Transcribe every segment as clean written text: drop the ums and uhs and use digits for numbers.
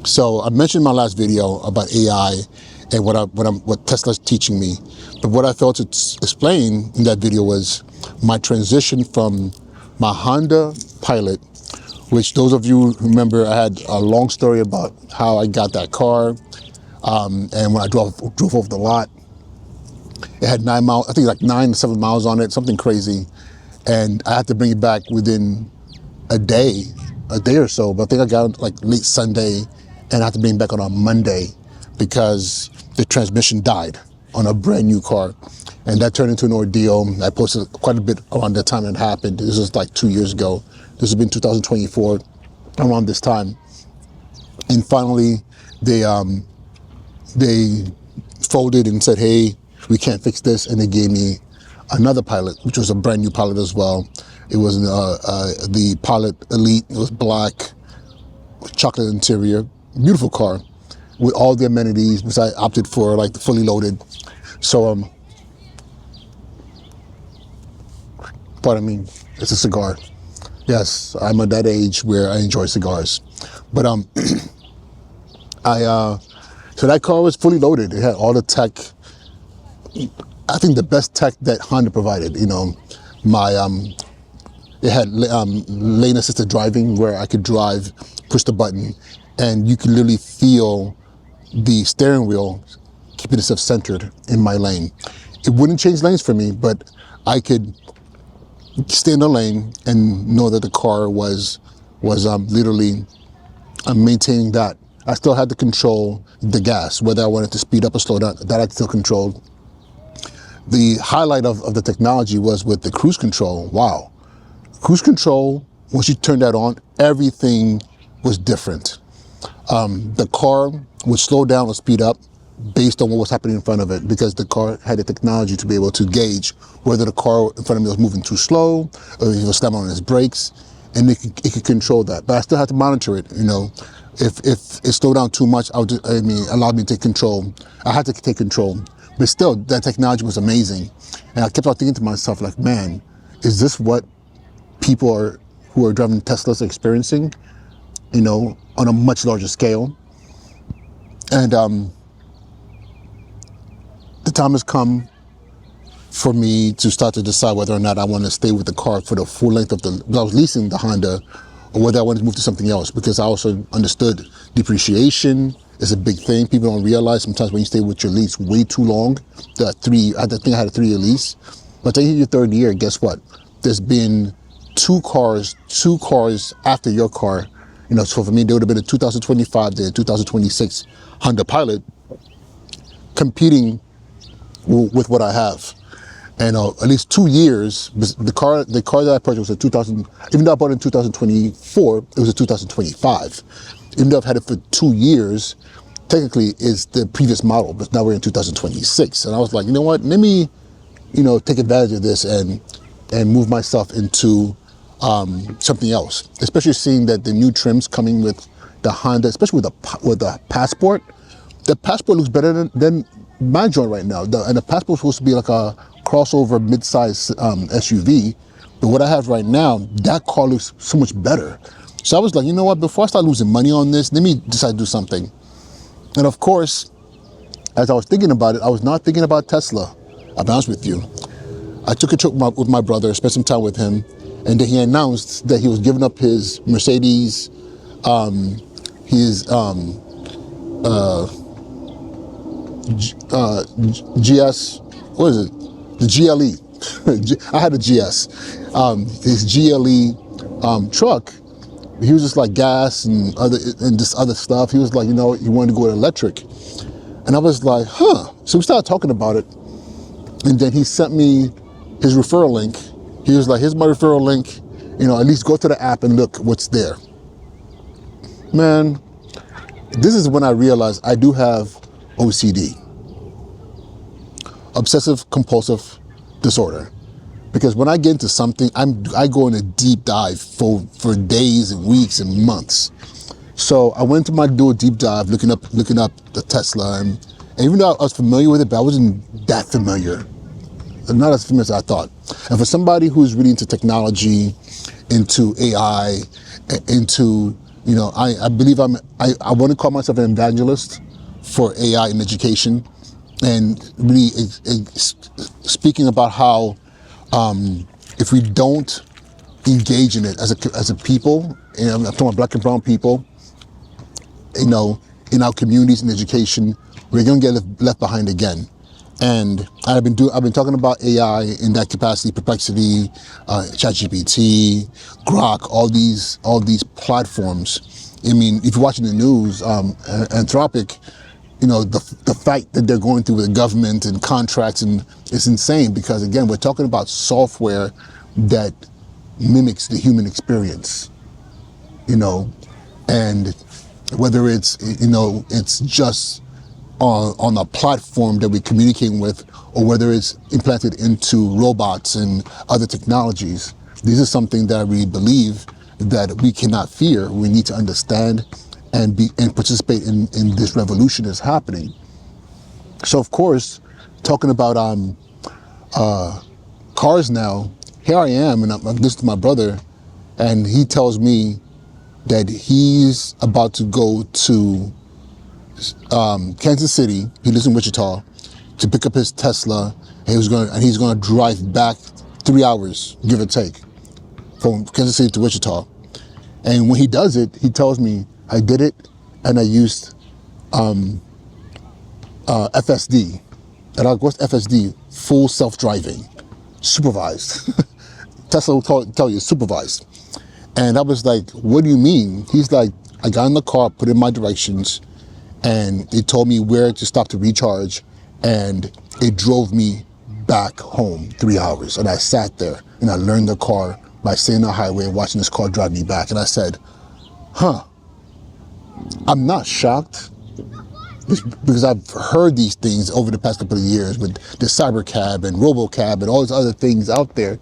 So I mentioned in my last video about AI and what Tesla's teaching me. But what I failed to explain in that video was my transition from my Honda Pilot, which those of you who remember, I had a long story about how I got that car. And when I drove off the lot, it had 9 miles, I think like 9 to 7 miles on it, something crazy. And I had to bring it back within a day or so. But I think I got it like late Sunday, and I had to bring it back on a Monday because the transmission died on a brand new car. And that turned into an ordeal. I posted quite a bit around the time it happened. This was like 2 years ago. This has been 2024, around this time. And finally, they folded and said, hey, we can't fix this. And they gave me another Pilot, which was a brand new Pilot as well. It was the Pilot Elite. It was black, chocolate interior, beautiful car with all the amenities, which I opted for, like the fully loaded. So, pardon me, it's a cigar. Yes, I'm at that age where I enjoy cigars. But so that car was fully loaded. It had all the tech. I think the best tech that Honda provided. You know, it had lane assisted driving where I could drive, push the button, and you could literally feel the steering wheel keeping itself centered in my lane. It wouldn't change lanes for me, but I could stay in the lane and know that the car was literally maintaining that. I still had to control the gas, whether I wanted to speed up or slow down, that I still controlled. The highlight of the technology was with the cruise control. Wow. Cruise control, once you turn that on, everything was different. The car would slow down or speed up based on what was happening in front of it, because the car had the technology to be able to gauge whether the car in front of me was moving too slow or if it was slamming on its brakes, and it could control that. But I still had to monitor it. You know, if it slowed down too much, allowed me to take control. I had to take control. But still, that technology was amazing. And I kept on thinking to myself, like, man, is this what people who are driving Teslas are experiencing, you know, on a much larger scale? And the time has come for me to start to decide whether or not I want to stay with the car for the full length of because I was leasing the Honda, or whether I wanted to move to something else, because I also understood depreciation is a big thing. People don't realize sometimes when you stay with your lease way too long, I think I had a 3-year lease. But then your 3rd year, guess what? There's been two cars after your car. You know, so for me, there would have been a 2025 to 2026 Honda Pilot competing with what I have. And at least 2 years, the car that I purchased was a 2000, even though I bought it in 2024, it was a 2025. Even though I've had it for 2 years, technically is the previous model, but now we're in 2026. And I was like, you know what, let me, you know, take advantage of this and move myself into something else, especially seeing that the new trims coming with the Honda, especially with the Passport. The Passport looks better than my joint right now. And the Passport is supposed to be like a crossover mid-size SUV. But what I have right now, that car looks so much better. So I was like, you know what, before I start losing money on this, let me decide to do something. And of course, as I was thinking about it, I was not thinking about Tesla. I'll be honest with you. I took a trip with my brother, spent some time with him, and then he announced that he was giving up his Mercedes, GS, what is it? The GLE. I had a GS. His GLE truck. He was just like gas and this other stuff. He was like, you know, he wanted to go electric. And I was like, huh. So we started talking about it. And then he sent me his referral link. He was like, here's my referral link. You know, at least go to the app and look what's there. Man, this is when I realized I do have OCD. Obsessive compulsive disorder. Because when I get into something, I go in a deep dive for days and weeks and months. So I went to do a deep dive, looking up the Tesla, and even though I was familiar with it, but I wasn't that familiar. Not as familiar as I thought. And for somebody who's really into technology, into AI, into You know, I believe I want to call myself an evangelist for AI in education, and really speaking about how if we don't engage in it as a people, and I'm talking about black and brown people, you know, in our communities and education, we're going to get left behind again. And I've been talking about AI in that capacity, Perplexity, ChatGPT, Grok, all these platforms. I mean, if you're watching the news, Anthropic, you know, the fight that they're going through with the government and contracts, and it's insane because again, we're talking about software that mimics the human experience, you know, and whether it's, you know, it's just on a platform that we communicate with, or whether it's implanted into robots and other technologies. This is something that I really believe that we cannot fear. We need to understand and participate in this revolution that's happening. So of course, talking about cars now, here I am, and I'm listening to my brother, and he tells me that he's about to go to Kansas City. He lives in Wichita, to pick up his Tesla, and he's going to drive back 3 hours, give or take, from Kansas City to Wichita. And when he does it, he tells me, I did it, and I used FSD. And I go, what's FSD? Full self-driving, supervised. Tesla will tell you supervised. And I was like, what do you mean? He's like, I got in the car, put in my directions, and it told me where to stop to recharge, and it drove me back home 3 hours. And I sat there and I learned the car by staying on the highway and watching this car drive me back. And I said, I'm not shocked, because I've heard these things over the past couple of years with the cybercab and robocab and all these other things out there.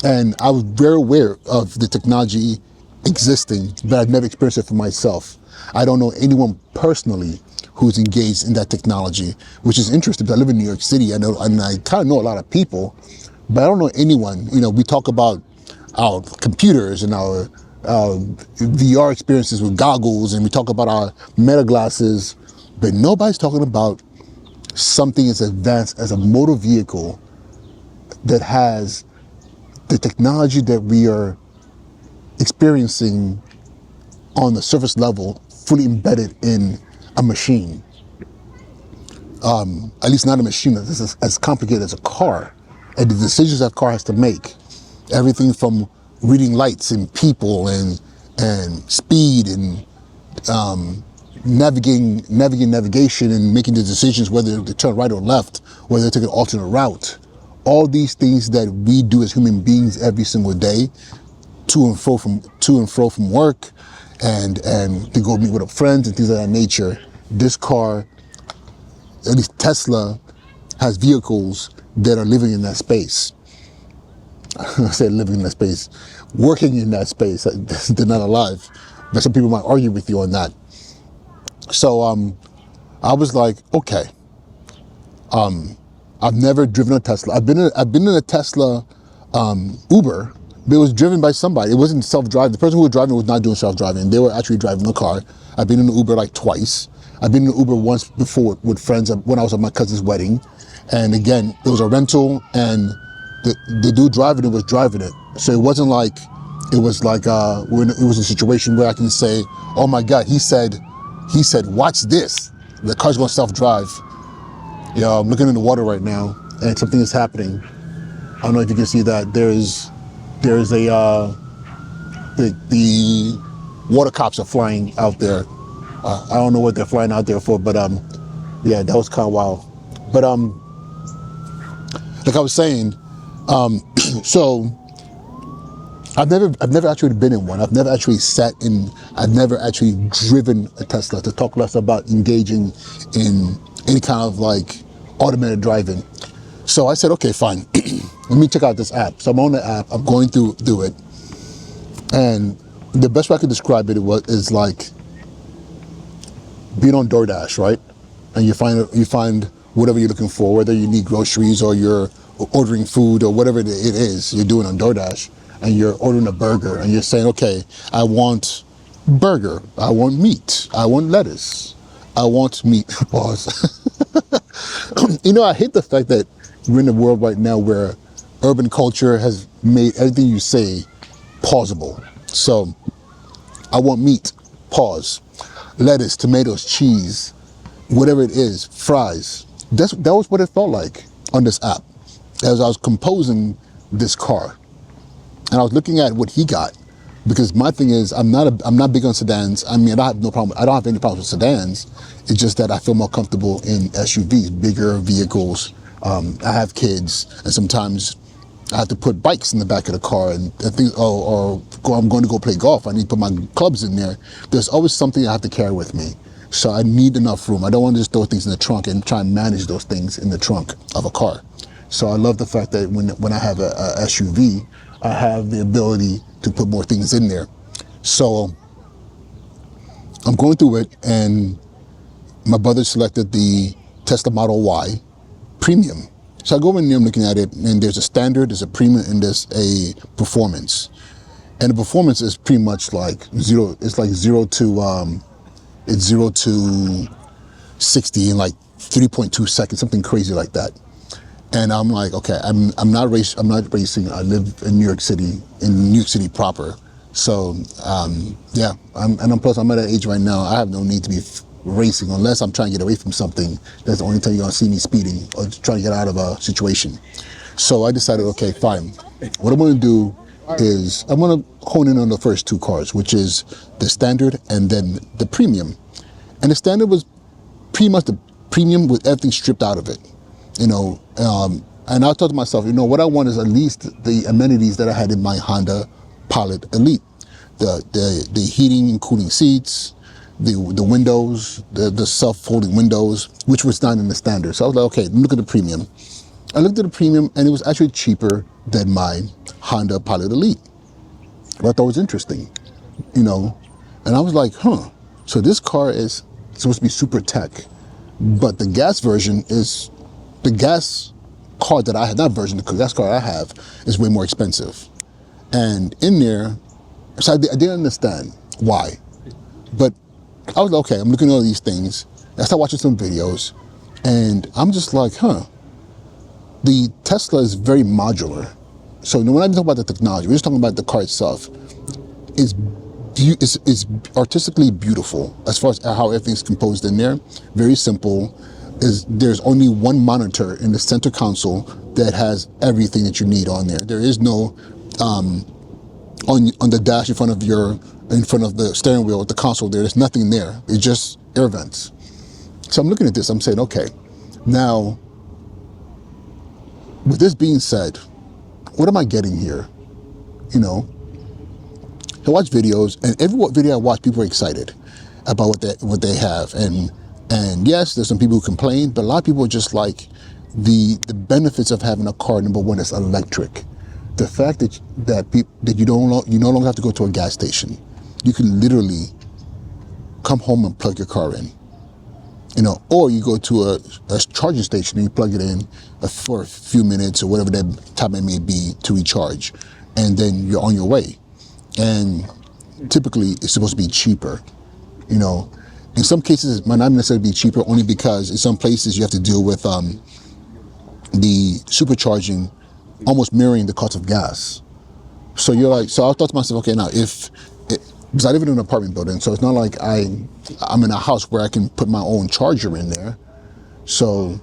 And I was very aware of the technology existing, but I've never experienced it for myself. I don't know anyone personally who's engaged in that technology, which is interesting because I live in New York City. I know, and I kind of know a lot of people, but I don't know anyone. You know, we talk about our computers and our VR experiences with goggles, and we talk about our meta glasses, but nobody's talking about something as advanced as a motor vehicle that has the technology that we are experiencing on the surface level, fully embedded in a machine. At least not a machine that's as complicated as a car, and the decisions that car has to make. Everything from reading lights and people and speed and navigation and making the decisions whether to turn right or left, whether to take an alternate route. All these things that we do as human beings every single day, to and fro from work, and to go meet with our friends and things of that nature. This car, at least Tesla, has vehicles that are living in that space. I say living in that space, working in that space. They're not alive, but some people might argue with you on that. So I was like, okay. I've never driven a Tesla. I've been in a Tesla Uber, but it was driven by somebody. It wasn't self-driving. The person who was driving was not doing self-driving. They were actually driving the car. I've been in an Uber like twice. I've been in an Uber once before with friends when I was at my cousin's wedding. And again, it was a rental, and the dude driving it was driving it. So it wasn't like, it was a situation where I can say, oh my God, he said, watch this. The car's gonna self-drive. You know, I'm looking in the water right now, and something is happening. I don't know if you can see that. There's a the water cops are flying out there. I don't know what they're flying out there for, but yeah, that was kind of wild. But like I was saying, so I've never actually been in one. I've never actually I've never actually driven a Tesla, to talk less about engaging in any kind of like automated driving. So I said, okay, fine. Let me check out this app. So I'm on the app. I'm going through it, and the best way I could describe it is like being on DoorDash, right? And you find whatever you're looking for, whether you need groceries or you're ordering food or whatever it is you're doing on DoorDash, and you're ordering a burger, and you're saying, okay, I want burger. I want meat. I want lettuce. I want meat. Pause. I hate the fact that we're in a world right now where urban culture has made everything you say pausable. So I want meat. Pause. Lettuce, tomatoes, cheese, whatever it is, fries. That was what it felt like on this app as I was composing this car. And I was looking at what he got, because my thing is I'm not big on sedans. I mean, I don't have no problem. I don't have any problems with sedans. It's just that I feel more comfortable in SUVs, bigger vehicles. I have kids, and sometimes I have to put bikes in the back of the car and think, I'm going to go play golf. I need to put my clubs in there. There's always something I have to carry with me. So I need enough room. I don't want to just throw things in the trunk and try and manage those things in the trunk of a car. So I love the fact that when I have a SUV, I have the ability to put more things in there. So I'm going through it, and my brother selected the Tesla Model Y Premium. So I go in there, I'm looking at it, and there's a standard, there's a premium, and there's a performance. And the performance is pretty much like zero. It's like zero to 60 in like 3.2 seconds, something crazy like that. And I'm like, okay, I'm not racing. I live in New York City proper. So yeah, I'm at an age right now. I have no need to be racing unless I'm trying to get away from something. That's the only time you're gonna see me speeding or trying to get out of a situation. So I decided, okay, fine. What I'm gonna do is I'm gonna hone in on the first two cars, which is the standard and then the premium. And the standard was pretty much the premium with everything stripped out of it. And I thought to myself, what I want is at least the amenities that I had in my Honda Pilot Elite. The heating and cooling seats, the windows, the self-folding windows, which was not in the standard. So I was like, okay, look at the premium. I looked at the premium, and it was actually cheaper than my Honda Pilot Elite. What I thought was interesting, And I was like, so this car is supposed to be super tech, but the gas version is, the gas car that I had, not version, the gas car I have is way more expensive. And in there, so I didn't understand why. But I was like, okay, I'm looking at all these things. I started watching some videos, and I'm just like, the Tesla is very modular. So when I talk about the technology, we're just talking about the car itself. It's artistically beautiful as far as how everything's composed in there. Very simple. There's only one monitor in the center console that has everything that you need on there. There is no on the dash in front of the steering wheel, the console there's nothing there. It's just air vents. So I'm looking at this, I'm saying, okay, now with this being said, what am I getting here? I watch videos, and every video I watch, people are excited about what they have, and yes, there's some people who complain, but a lot of people are just like the benefits of having a car. Number one, is electric. The fact that you no longer have to go to a gas station. You can literally come home and plug your car in, or you go to a charging station and you plug it in for a few minutes or whatever that time it may be to recharge, and then you're on your way. And typically it's supposed to be cheaper, In some cases it might not necessarily be cheaper, only because in some places you have to deal with the supercharging almost mirroring the cost of gas. So I thought to myself, okay, now because I live in an apartment building, so it's not like I'm in a house where I can put my own charger in there. So,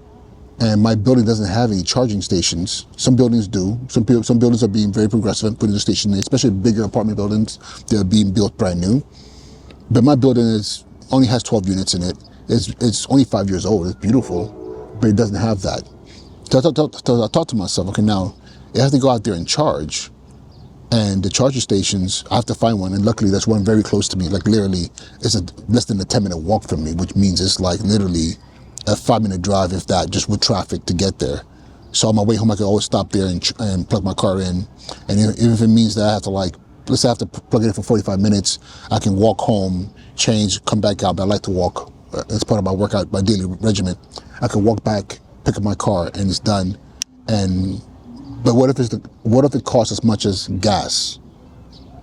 and my building doesn't have any charging stations. Some buildings do. Some buildings are being very progressive and putting a station in, especially bigger apartment buildings. They're being built brand new. But my building only has 12 units in it. It's only 5 years old. It's beautiful, but it doesn't have that. So I thought to myself, okay, now it has to go out there and charge. And the charger stations, I have to find one, and luckily there's one very close to me. Like literally, it's less than a 10-minute walk from me, which means it's like literally a 5-minute drive, if that, just with traffic to get there. So on my way home, I can always stop there and plug my car in. And if it means that I have to let's say I have to plug it in for 45 minutes, I can walk home, change, come back out. But I like to walk as part of my workout, my daily regimen. I can walk back, pick up my car, and it's done. But what if it costs as much as gas?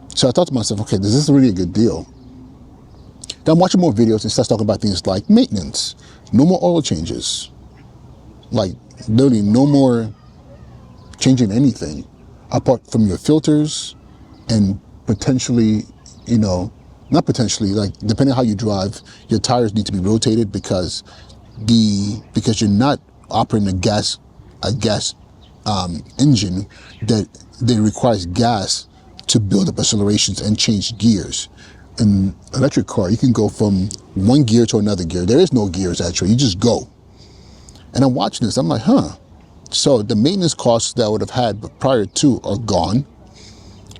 So I thought to myself, okay, this is really a good deal. Then I'm watching more videos and starts talking about things like maintenance, no more oil changes, like literally no more changing anything apart from your filters and potentially, not potentially, like depending on how you drive, your tires need to be rotated because you're not operating a gas engine that requires gas to build up accelerations and change gears. In electric car, you can go from one gear to another gear. There is no gears actually, you just go. And I'm watching this, I'm like, so the maintenance costs that I would have had prior to are gone.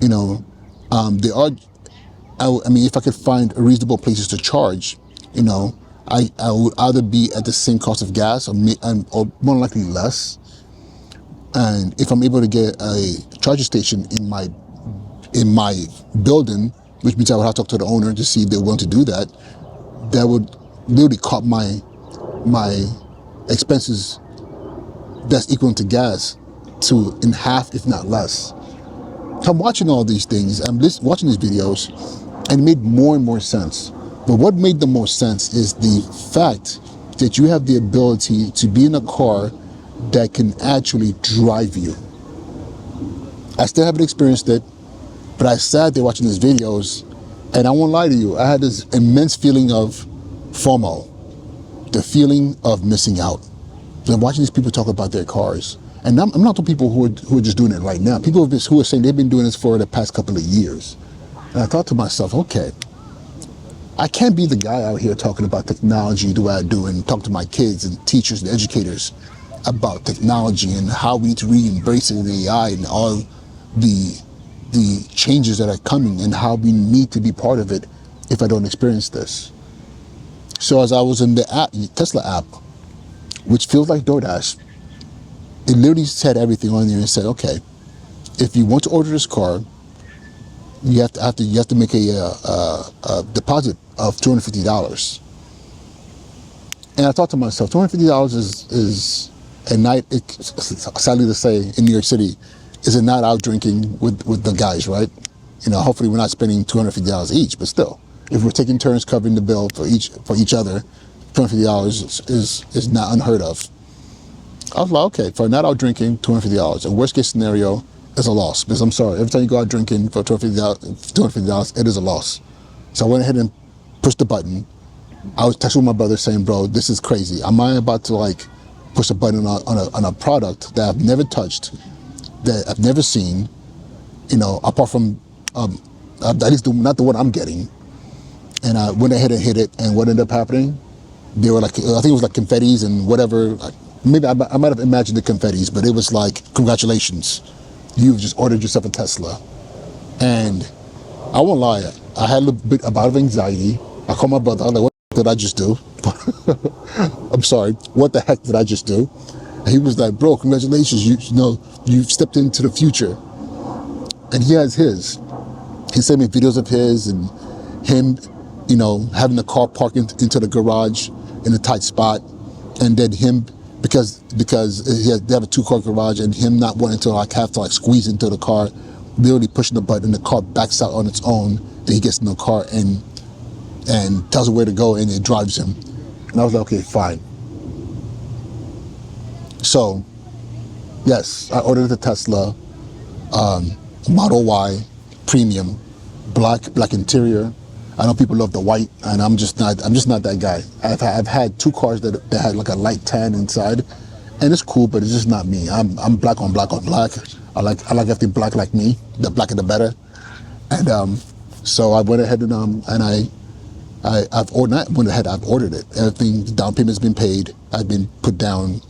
They are, I mean, if I could find reasonable places to charge, I would either be at the same cost of gas or more likely less. And if I'm able to get a charging station in my building, which means I would have to talk to the owner to see if they're willing to do that, that would literally cut my expenses that's equal to gas to in half, if not less. So I'm watching all these things, I'm watching these videos, and it made more and more sense. But what made the most sense is the fact that you have the ability to be in a car that can actually drive you. I still haven't experienced it, but I sat there watching these videos, and I won't lie to you, I had this immense feeling of FOMO, the feeling of missing out. So I'm watching these people talk about their cars. And I'm not the people who are just doing it right now. People who are saying they've been doing this for the past couple of years. And I thought to myself, okay, I can't be the guy out here talking about technology the way I do and talk to my kids and teachers and educators about technology and how we need to really embrace it in AI and all the changes that are coming and how we need to be part of it if I don't experience this. So as I was in the Tesla app, which feels like DoorDash, it literally said everything on there and said, okay, if you want to order this car, you have to make a deposit of $250. And I thought to myself, $250 is a night, sadly to say, in New York City, is a night out drinking with the guys, right? Hopefully we're not spending $250 each, but still, if we're taking turns covering the bill for each other, $250 is not unheard of. I was like, okay, for a night out drinking, $250. A worst case scenario is a loss, because I'm sorry, every time you go out drinking for $250, it is a loss. So I went ahead and pushed the button. I was texting with my brother saying, bro, this is crazy. Am I about to push a button on a product that I've never touched, that I've never seen, apart from, at least not the one I'm getting. And I went ahead and hit it, and what ended up happening? They were I think it was confettis and whatever. Maybe I might have imagined the confettis, but it was like, congratulations, you've just ordered yourself a Tesla. And I won't lie, I had a little bit of anxiety. I called my brother, I was like, what did I just do? I'm sorry, what the heck did I just do? And he was like, bro, congratulations, you've stepped into the future. And he has his. He sent me videos of his and him, having the car parked into the garage in a tight spot. And then him, because they have a 2-car garage, and him not wanting to have to squeeze into the car, literally pushing the button, and the car backs out on its own. Then he gets in the car and tells it where to go, and it drives him. And I was like, okay, fine. So, yes, I ordered the Tesla Model Y Premium, black interior. I know people love the white, and I'm just not that guy. I've had 2 cars that had a light tan inside, and it's cool, but it's just not me. I'm black on black on black. I like everything black like me. The blacker the better. And so I went ahead and I've ordered it. Everything, the down payment's been paid. I've been put down.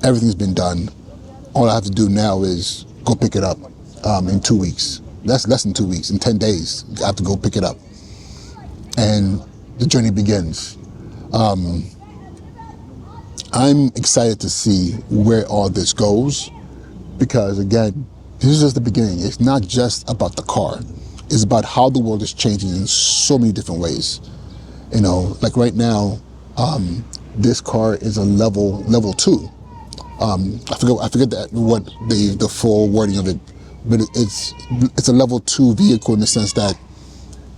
Everything's been done. All I have to do now is go pick it up in 2 weeks. That's less than 2 weeks. In 10 days, I have to go pick it up. And the journey begins. I'm excited to see where all this goes, because again, this is just the beginning. It's not just about the car. It's about how the world is changing in so many different ways. Like right now, this car is a level 2. I forget what the full wording of it, but it's a level 2 vehicle in the sense that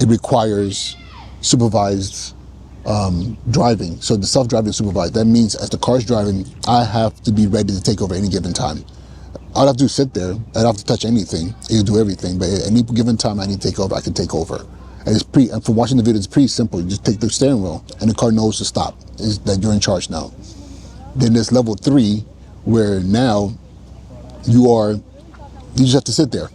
it requires supervised driving. So the self-driving supervised, that means as the car's driving, I have to be ready to take over any given time. All I have to do is sit there. I don't have to touch anything. It'll do everything. But at any given time I need to take over, I can take over. And from watching the video, it's pretty simple. You just take the steering wheel and the car knows to stop. Is that you're in charge now. Then there's level 3, where now you just have to sit there.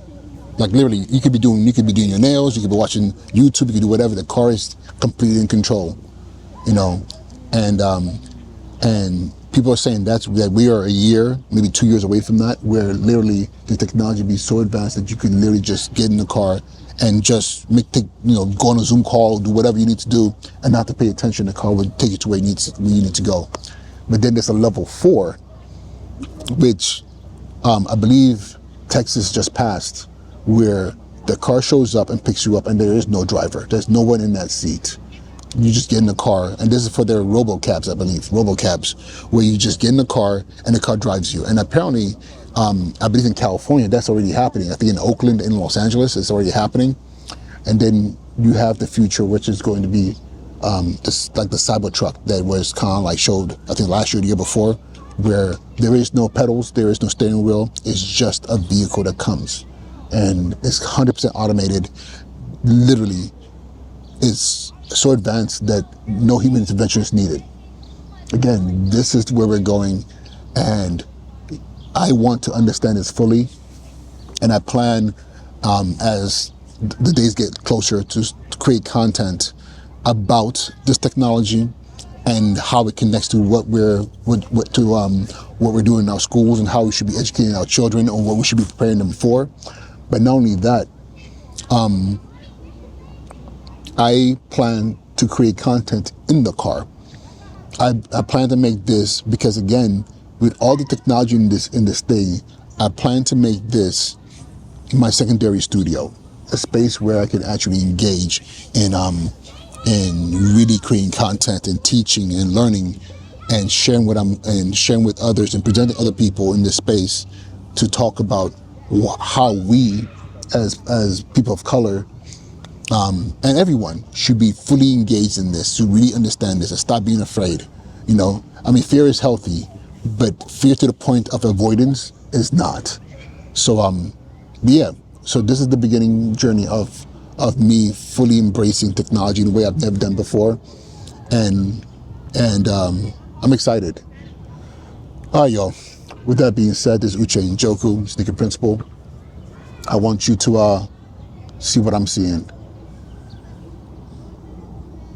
Like literally, you could be doing your nails, you could be watching YouTube, you could do whatever. The car is completely in control, and people are saying that we are a year, maybe 2 years away from that, where literally the technology will be so advanced that you can literally just get in the car and just go on a Zoom call, do whatever you need to do, and not to pay attention. The car will take you to where you need to go. But then there's a level 4, which I believe Texas just passed, where the car shows up and picks you up and there is no driver. There's no one in that seat. You just get in the car, and this is for their robocabs, I believe, robocabs, where you just get in the car and the car drives you. And apparently, I believe in California, that's already happening. I think in Oakland, in Los Angeles, it's already happening. And then you have the future, which is going to be like the Cybertruck that was kind of like showed, I think last year, the year before, where there is no pedals, there is no steering wheel. It's just a vehicle that comes. And it's 100% automated. Literally, it's so advanced that no human intervention is needed. Again, this is where we're going, and I want to understand this fully. And I plan, as the days get closer, to create content about this technology and how it connects to what we're doing in our schools, and how we should be educating our children, or what we should be preparing them for. But not only that, I plan to create content in the car. I plan to make this because, again, with all the technology in this thing, I plan to make this my secondary studio, a space where I can actually engage in really creating content and teaching and learning and sharing with others and presenting other people in this space to talk about how we as people of color and everyone should be fully engaged in this, to really understand this and stop being afraid. Fear is healthy, but fear to the point of avoidance is not. So so this is the beginning journey of me fully embracing technology in a way I've never done before, and I'm excited. All right, y'all. With that being said, this is Uche Njoku, Sneaker Principal. I want you to see what I'm seeing.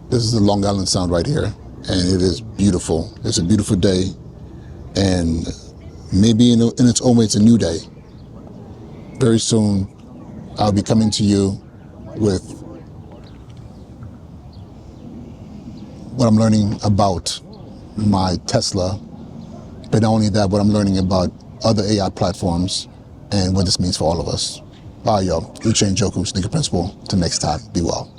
This is the Long Island Sound right here, and it is beautiful. It's a beautiful day, and maybe in its own way, it's a new day. Very soon, I'll be coming to you with what I'm learning about my Tesla, but not only that, what I'm learning about other AI platforms and what this means for all of us. All right, y'all. Uche Njoku, Sneaker Principal. Till next time, be well.